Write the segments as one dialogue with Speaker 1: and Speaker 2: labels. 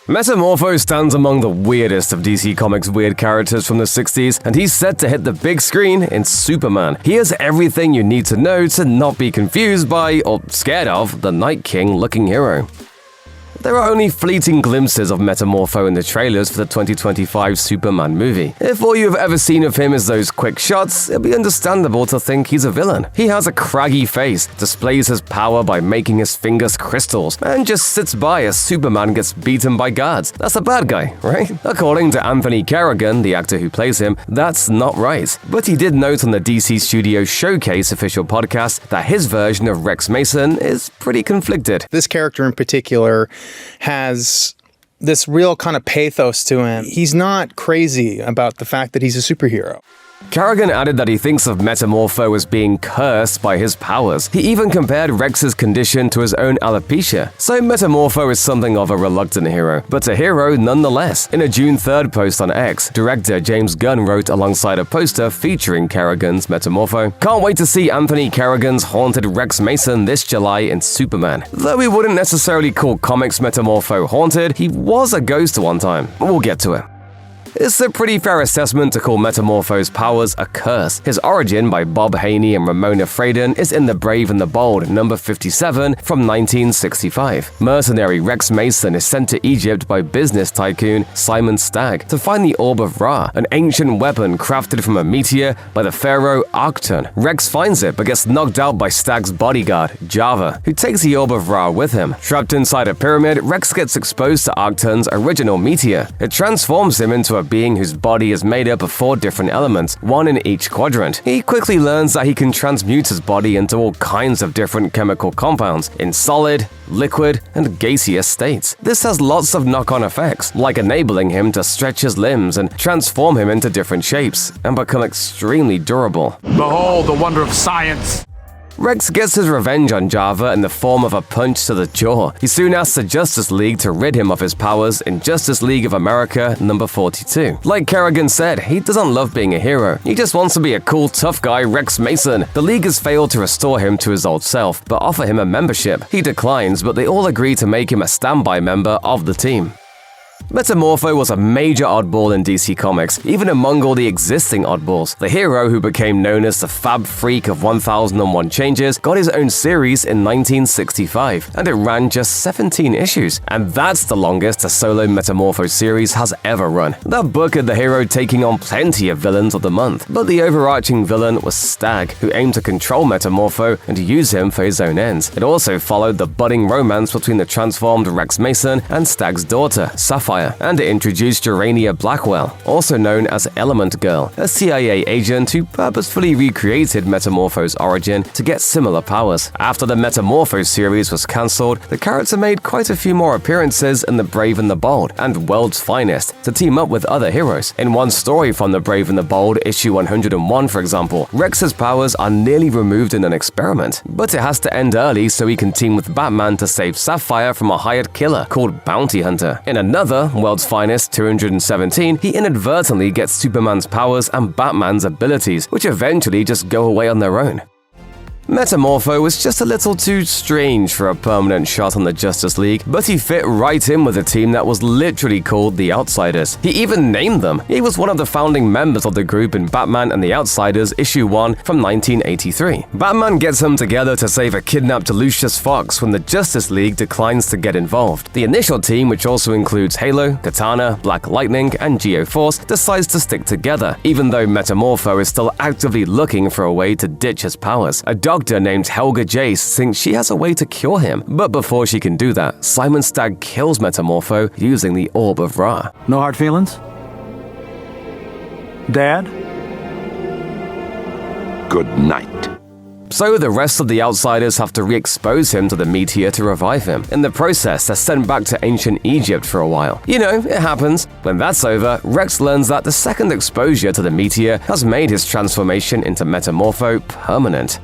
Speaker 1: Metamorpho stands among the weirdest of DC Comics' weird characters from the 60s, and he's set to hit the big screen in Superman. He has everything you need to know to not be confused by, or scared of, the Night King-looking hero. There are only fleeting glimpses of Metamorpho in the trailers for the 2025 Superman movie. If all you have ever seen of him is those quick shots, it'll be understandable to think he's a villain. He has a craggy face, displays his power by making his fingers crystals, and just sits by as Superman gets beaten by guards. That's a bad guy, right? According to Anthony Carrigan, the actor who plays him, that's not right. But he did note on the DC Studios Showcase official podcast that his version of Rex Mason is pretty conflicted.
Speaker 2: This character in particular has this real kind of pathos to him. He's not crazy about the fact that he's a superhero.
Speaker 1: Carrigan added that he thinks of Metamorpho as being cursed by his powers. He even compared Rex's condition to his own alopecia. So Metamorpho is something of a reluctant hero, but a hero nonetheless. In a June 3rd post on X, director James Gunn wrote alongside a poster featuring Carrigan's Metamorpho, "Can't wait to see Anthony Carrigan's haunted Rex Mason this July in Superman." Though we wouldn't necessarily call comics Metamorpho haunted, he was a ghost one time. We'll get to it. It's a pretty fair assessment to call Metamorpho's powers a curse. His origin by Bob Haney and Ramona Fradon is in The Brave and the Bold, number 57 from 1965. Mercenary Rex Mason is sent to Egypt by business tycoon Simon Stagg to find the Orb of Ra, an ancient weapon crafted from a meteor by the pharaoh Akhton. Rex finds it but gets knocked out by Stagg's bodyguard, Java, who takes the Orb of Ra with him. Trapped inside a pyramid, Rex gets exposed to Akhton's original meteor. It transforms him into a being whose body is made up of 4 different elements, one in each quadrant. He quickly learns that he can transmute his body into all kinds of different chemical compounds in solid, liquid, and gaseous states. This has lots of knock-on effects, like enabling him to stretch his limbs and transform him into different shapes, and become extremely durable.
Speaker 3: Behold the wonder of science!
Speaker 1: Rex gets his revenge on Java in the form of a punch to the jaw. He soon asks the Justice League to rid him of his powers in Justice League of America number 42. Like Carrigan said, he doesn't love being a hero. He just wants to be a cool, tough guy, Rex Mason. The League has failed to restore him to his old self, but offer him a membership. He declines, but they all agree to make him a standby member of the team. Metamorpho was a major oddball in DC Comics, even among all the existing oddballs. The hero, who became known as the Fab Freak of 1001 Changes, got his own series in 1965, and it ran just 17 issues. And that's the longest a solo Metamorpho series has ever run. That book had the hero taking on plenty of villains of the month, but the overarching villain was Stagg, who aimed to control Metamorpho and use him for his own ends. It also followed the budding romance between the transformed Rex Mason and Stagg's daughter, Sapphire, and it introduced Urania Blackwell, also known as Element Girl, a CIA agent who purposefully recreated Metamorpho's origin to get similar powers. After the Metamorpho series was cancelled, the character made quite a few more appearances in The Brave and the Bold and World's Finest to team up with other heroes. In one story from The Brave and the Bold, issue 101 for example, Rex's powers are nearly removed in an experiment, but it has to end early so he can team with Batman to save Sapphire from a hired killer called Bounty Hunter. In another, World's Finest 217, he inadvertently gets Superman's powers and Batman's abilities, which eventually just go away on their own. Metamorpho was just a little too strange for a permanent shot on the Justice League, but he fit right in with a team that was literally called the Outsiders. He even named them. He was one of the founding members of the group in Batman and the Outsiders issue 1 from 1983. Batman gets them together to save a kidnapped Lucius Fox when the Justice League declines to get involved. The initial team, which also includes Halo, Katana, Black Lightning, and Geo-Force, decides to stick together, even though Metamorpho is still actively looking for a way to ditch his powers. A doctor named Helga Jace thinks she has a way to cure him, but before she can do that, Simon Stagg kills Metamorpho using the Orb of Ra.
Speaker 3: No hard feelings? Dad?
Speaker 4: Good night.
Speaker 1: So the rest of the Outsiders have to re-expose him to the meteor to revive him. In the process, they're sent back to ancient Egypt for a while. You know, it happens. When that's over, Rex learns that the second exposure to the meteor has made his transformation into Metamorpho permanent.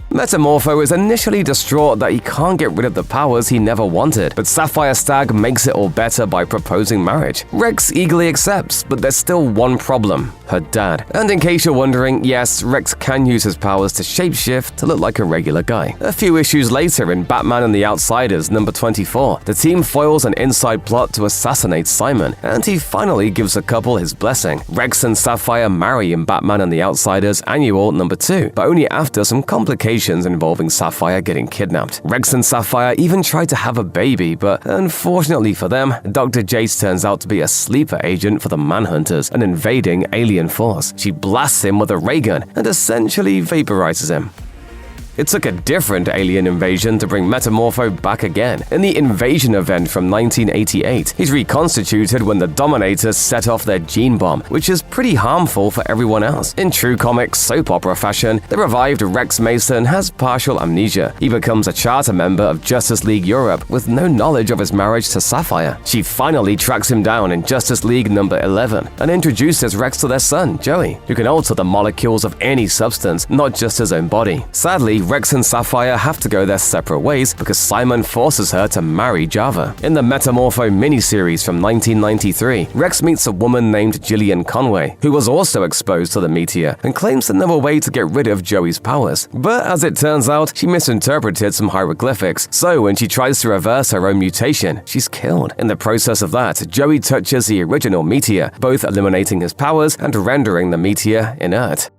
Speaker 1: Metamorpho is initially distraught that he can't get rid of the powers he never wanted, but Sapphire Stag makes it all better by proposing marriage. Rex eagerly accepts, but there's still one problem: her dad. And in case you're wondering, yes, Rex can use his powers to shapeshift to look like a regular guy. A few issues later, in Batman and the Outsiders number 24, the team foils an inside plot to assassinate Simon, and he finally gives the couple his blessing. Rex and Sapphire marry in Batman and the Outsiders Annual number 2, but only after some complications involving Sapphire getting kidnapped. Rex and Sapphire even try to have a baby, but unfortunately for them, Dr. Jace turns out to be a sleeper agent for the Manhunters, an invading alien force. She blasts him with a ray gun and essentially vaporizes him. It took a different alien invasion to bring Metamorpho back again. In the Invasion event from 1988, he's reconstituted when the Dominators set off their gene bomb, which is pretty harmful for everyone else. In true comic soap opera fashion, the revived Rex Mason has partial amnesia. He becomes a charter member of Justice League Europe with no knowledge of his marriage to Sapphire. She finally tracks him down in Justice League number 11 and introduces Rex to their son, Joey, who can alter the molecules of any substance, not just his own body. Sadly, Rex and Sapphire have to go their separate ways because Simon forces her to marry Java. In the Metamorpho miniseries from 1993, Rex meets a woman named Gillian Conway, who was also exposed to the meteor and claims to know a way to get rid of Joey's powers. But as it turns out, she misinterpreted some hieroglyphics, so when she tries to reverse her own mutation, she's killed. In the process of that, Joey touches the original meteor, both eliminating his powers and rendering the meteor inert.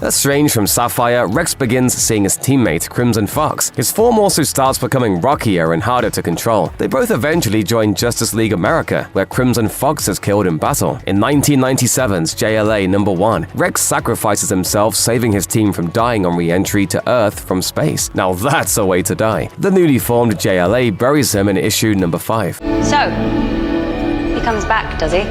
Speaker 1: Estranged from Sapphire, Rex begins seeing his teammate, Crimson Fox. His form also starts becoming rockier and harder to control. They both eventually join Justice League America, where Crimson Fox is killed in battle. In 1997's JLA number 1, Rex sacrifices himself, saving his team from dying on re-entry to Earth from space. Now that's a way to die. The newly formed JLA buries him in issue number 5.
Speaker 4: So, he comes back, does he?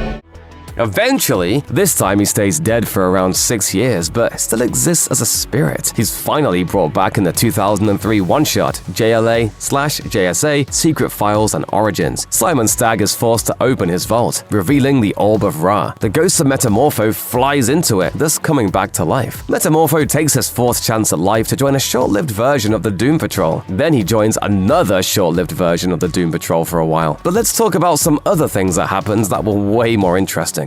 Speaker 1: Eventually, this time he stays dead for around 6 years, but still exists as a spirit. He's finally brought back in the 2003 one-shot, JLA/JSA Secret Files and Origins. Simon Stagg is forced to open his vault, revealing the Orb of Ra. The ghost of Metamorpho flies into it, thus coming back to life. Metamorpho takes his 4th chance at life to join a short-lived version of the Doom Patrol. Then he joins another short-lived version of the Doom Patrol for a while. But let's talk about some other things that happens that were way more interesting.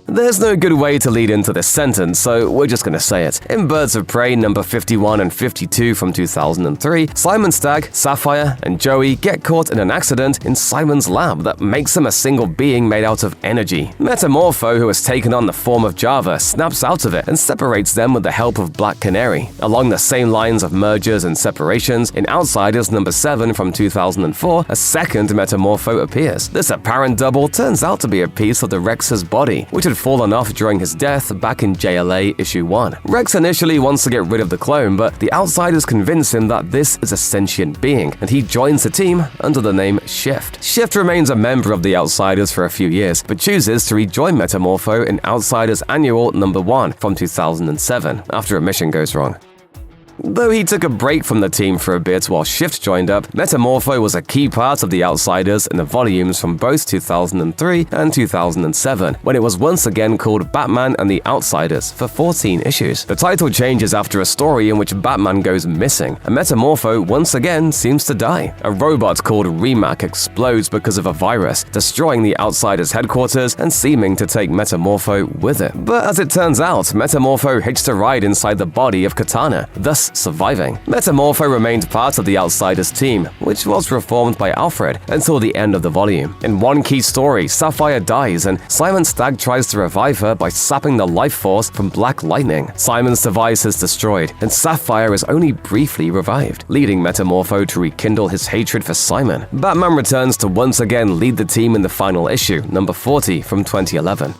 Speaker 1: There's no good way to lead into this sentence, so we're just gonna say it. In Birds of Prey number 51 and 52 from 2003, Simon Stagg, Sapphire, and Joey get caught in an accident in Simon's lab that makes them a single being made out of energy. Metamorpho, who has taken on the form of Java, snaps out of it and separates them with the help of Black Canary. Along the same lines of mergers and separations, in Outsiders number 7 from 2004, a second Metamorpho appears. This apparent double turns out to be a piece of the Rex's body, which had fallen off during his death back in JLA issue 1. Rex initially wants to get rid of the clone, but the Outsiders convince him that this is a sentient being, and he joins the team under the name Shift. Shift remains a member of the Outsiders for a few years, but chooses to rejoin Metamorpho in Outsiders Annual number 1 from 2007 after a mission goes wrong. Though he took a break from the team for a bit while Shift joined up, Metamorpho was a key part of the Outsiders in the volumes from both 2003 and 2007, when it was once again called Batman and the Outsiders for 14 issues. The title changes after a story in which Batman goes missing, and Metamorpho once again seems to die. A robot called Remac explodes because of a virus, destroying the Outsiders' headquarters and seeming to take Metamorpho with it. But as it turns out, Metamorpho hitched a ride inside the body of Katana, thus surviving. Metamorpho remained part of the Outsiders team, which was reformed by Alfred until the end of the volume. In one key story, Sapphire dies and Simon Stagg tries to revive her by sapping the life force from Black Lightning. Simon's device is destroyed, and Sapphire is only briefly revived, leading Metamorpho to rekindle his hatred for Simon. Batman returns to once again lead the team in the final issue, number 40 from 2011.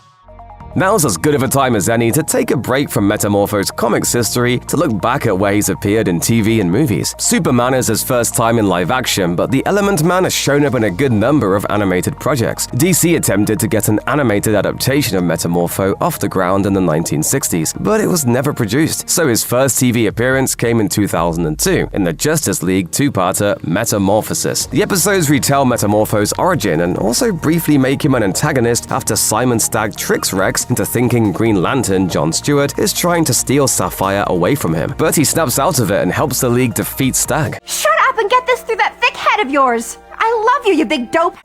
Speaker 1: Now's as good of a time as any to take a break from Metamorpho's comics history to look back at where he's appeared in TV and movies. Superman is his first time in live action, but the Element Man has shown up in a good number of animated projects. DC attempted to get an animated adaptation of Metamorpho off the ground in the 1960s, but it was never produced, so his first TV appearance came in 2002 in the Justice League two-parter Metamorphosis. The episodes retell Metamorpho's origin and also briefly make him an antagonist after Simon Stagg tricks Rex Rex into thinking Green Lantern John Stewart is trying to steal Sapphire away from him, but he snaps out of it and helps the League defeat Stag.
Speaker 5: Shut up and get this through that thick head of yours! I love you, you big dope!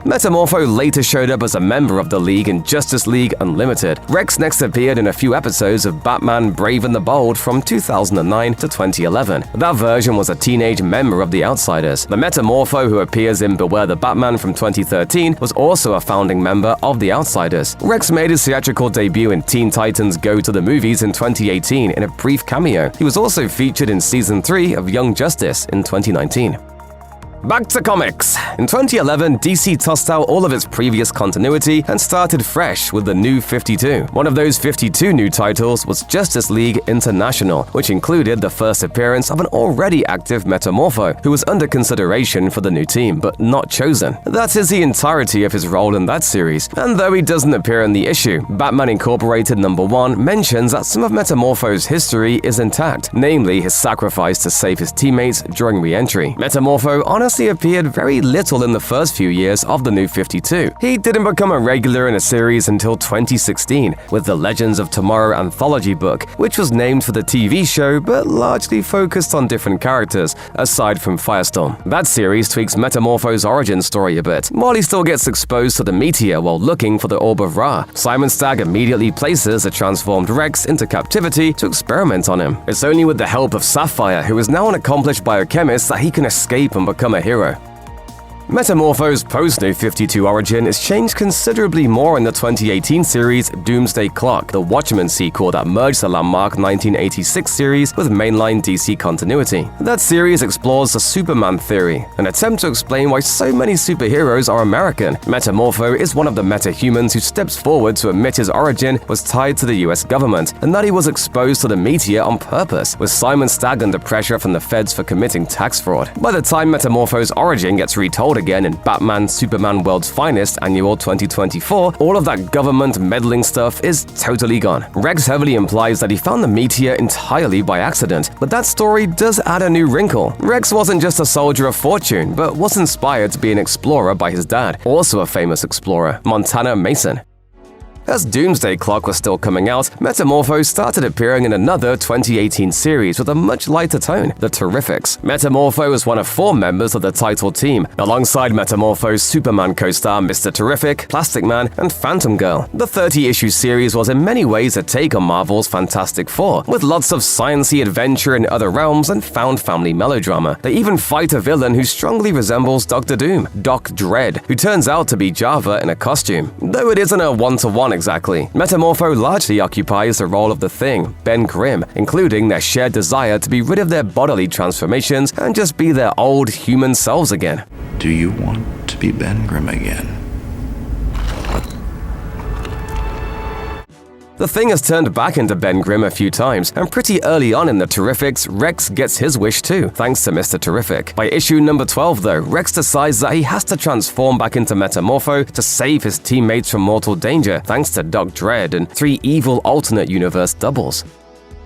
Speaker 1: Metamorpho later showed up as a member of the League in Justice League Unlimited. Rex next appeared in a few episodes of Batman Brave and the Bold from 2009 to 2011. That version was a teenage member of the Outsiders. The Metamorpho who appears in Beware the Batman from 2013 was also a founding member of the Outsiders. Rex made his theatrical debut in Teen Titans Go to the Movies in 2018 in a brief cameo. He was also featured in Season 3 of Young Justice in 2019. Back to comics! In 2011, DC tossed out all of its previous continuity and started fresh with the New 52. One of those 52 new titles was Justice League International, which included the first appearance of an already active Metamorpho, who was under consideration for the new team, but not chosen. That is the entirety of his role in that series, and though he doesn't appear in the issue, Batman Incorporated #1 mentions that some of Metamorpho's history is intact, namely his sacrifice to save his teammates during re-entry. Metamorpho honestly appeared very little in the first few years of the New 52. He didn't become a regular in a series until 2016 with the Legends of Tomorrow anthology book, which was named for the TV show but largely focused on different characters, aside from Firestorm. That series tweaks Metamorpho's origin story a bit. While he still gets exposed to the meteor while looking for the Orb of Ra, Simon Stagg immediately places a transformed Rex into captivity to experiment on him. It's only with the help of Sapphire, who is now an accomplished biochemist, that he can escape and become a hero. Metamorpho's post-New 52 origin is changed considerably more in the 2018 series Doomsday Clock, the Watchmen sequel that merged the landmark 1986 series with mainline DC continuity. That series explores the Superman theory, an attempt to explain why so many superheroes are American. Metamorpho is one of the metahumans who steps forward to admit his origin was tied to the US government, and that he was exposed to the meteor on purpose, with Simon Stagg under pressure from the feds for committing tax fraud. By the time Metamorpho's origin gets retold again in Batman Superman World's Finest Annual 2024, all of that government meddling stuff is totally gone. Rex heavily implies that he found the meteor entirely by accident, but that story does add a new wrinkle. Rex wasn't just a soldier of fortune, but was inspired to be an explorer by his dad, also a famous explorer, Montana Mason. As Doomsday Clock was still coming out, Metamorpho started appearing in another 2018 series with a much lighter tone, The Terrifics. Metamorpho was one of 4 members of the title team, alongside Metamorpho's Superman co-star Mr. Terrific, Plastic Man, and Phantom Girl. The 30-issue series was in many ways a take on Marvel's Fantastic Four, with lots of science-y adventure in other realms and found family melodrama. They even fight a villain who strongly resembles Dr. Doom, Doc Dredd, who turns out to be Java in a costume. Though it isn't a one-to-one exactly. Metamorpho largely occupies the role of the Thing, Ben Grimm, including their shared desire to be rid of their bodily transformations and just be their old human selves again.
Speaker 6: Do you want to be Ben Grimm again?
Speaker 1: The Thing has turned back into Ben Grimm a few times, and pretty early on in the Terrifics, Rex gets his wish too, thanks to Mr. Terrific. By issue number 12 though, Rex decides that he has to transform back into Metamorpho to save his teammates from mortal danger, thanks to Doc Dredd and 3 evil alternate universe doubles.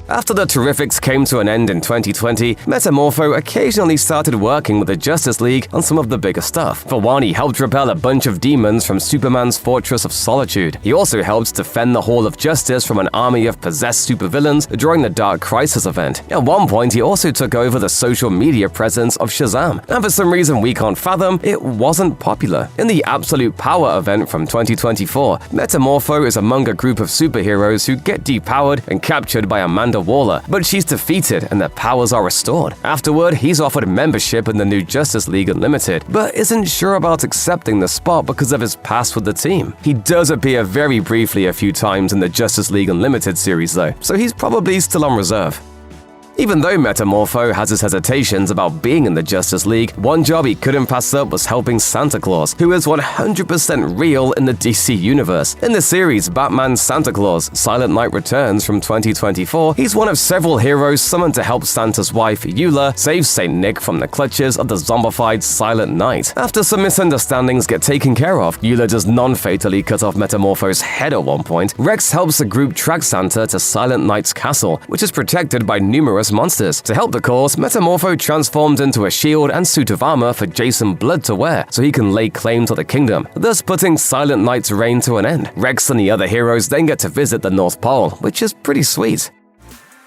Speaker 1: After the Terrifics came to an end in 2020, Metamorpho occasionally started working with the Justice League on some of the bigger stuff. For one, he helped repel a bunch of demons from Superman's Fortress of Solitude. He also helped defend the Hall of Justice from an army of possessed supervillains during the Dark Crisis event. At one point, he also took over the social media presence of Shazam, and for some reason we can't fathom, it wasn't popular. In the Absolute Power event from 2024, Metamorpho is among a group of superheroes who get depowered and captured by Amanda Waller, but she's defeated and their powers are restored. Afterward, he's offered membership in the new Justice League Unlimited, but isn't sure about accepting the spot because of his past with the team. He does appear very briefly a few times in the Justice League Unlimited series though, so he's probably still on reserve. Even though Metamorpho has his hesitations about being in the Justice League, one job he couldn't pass up was helping Santa Claus, who is 100% real in the DC universe. In the series Batman Santa Claus, Silent Night Returns from 2024, he's one of several heroes summoned to help Santa's wife, Eula, save St. Nick from the clutches of the zombified Silent Night. After some misunderstandings get taken care of, Eula does non-fatally cut off Metamorpho's head at one point. Rex helps the group track Santa to Silent Night's castle, which is protected by numerous dangerous monsters. To help the cause, Metamorpho transformed into a shield and suit of armor for Jason Blood to wear so he can lay claim to the kingdom, thus putting Silent Knight's reign to an end. Rex and the other heroes then get to visit the North Pole, which is pretty sweet.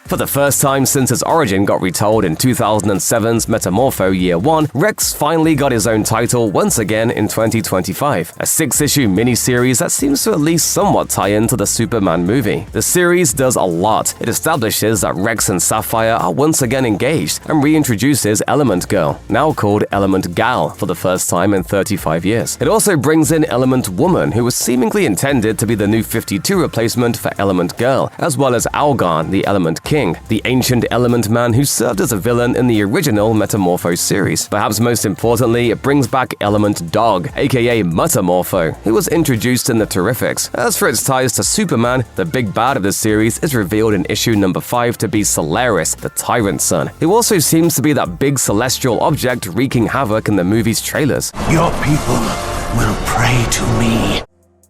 Speaker 1: For the first time since his origin got retold in 2007's Metamorpho Year 1, Rex finally got his own title once again in 2025, a 6-issue miniseries that seems to at least somewhat tie into the Superman movie. The series does a lot. It establishes that Rex and Sapphire are once again engaged and reintroduces Element Girl, now called Element Gal, for the first time in 35 years. It also brings in Element Woman, who was seemingly intended to be the new 52 replacement for Element Girl, as well as Algarn, the Element King, the ancient element man who served as a villain in the original Metamorpho series. Perhaps most importantly, it brings back Element Dog, aka Metamorpho, who was introduced in the Terrifics. As for its ties to Superman, the big bad of the series is revealed in issue number 5 to be Solaris, the Tyrant Son, who also seems to be that big celestial object wreaking havoc in the movie's trailers.
Speaker 7: Your people will pray to me.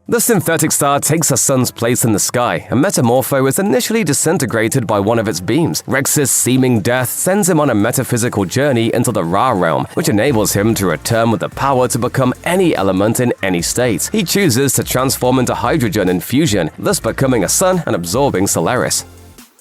Speaker 1: The synthetic star takes her son's place in the sky, and Metamorpho is initially disintegrated by one of its beams. Rex's seeming death sends him on a metaphysical journey into the Ra realm, which enables him to return with the power to become any element in any state. He chooses to transform into hydrogen in fusion, thus becoming a sun and absorbing Solaris.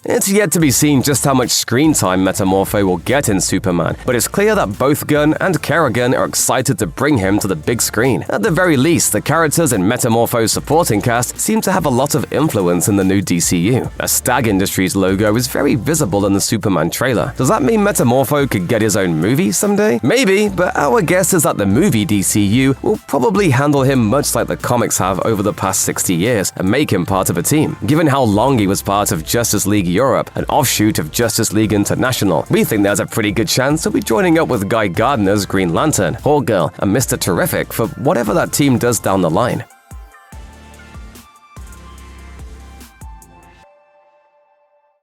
Speaker 1: It's yet to be seen just how much screen time Metamorpho will get in Superman, but it's clear that both Gunn and Kerrigan are excited to bring him to the big screen. At the very least, the characters in Metamorpho's supporting cast seem to have a lot of influence in the new DCU. A Stag Industries logo is very visible in the Superman trailer. Does that mean Metamorpho could get his own movie someday? Maybe, but our guess is that the movie DCU will probably handle him much like the comics have over the past 60 years and make him part of a team. Given how long he was part of Justice League Europe, an offshoot of Justice League International, we think there's a pretty good chance he'll be joining up with Guy Gardner's Green Lantern, Hawkgirl, and Mr. Terrific for whatever that team does down the line.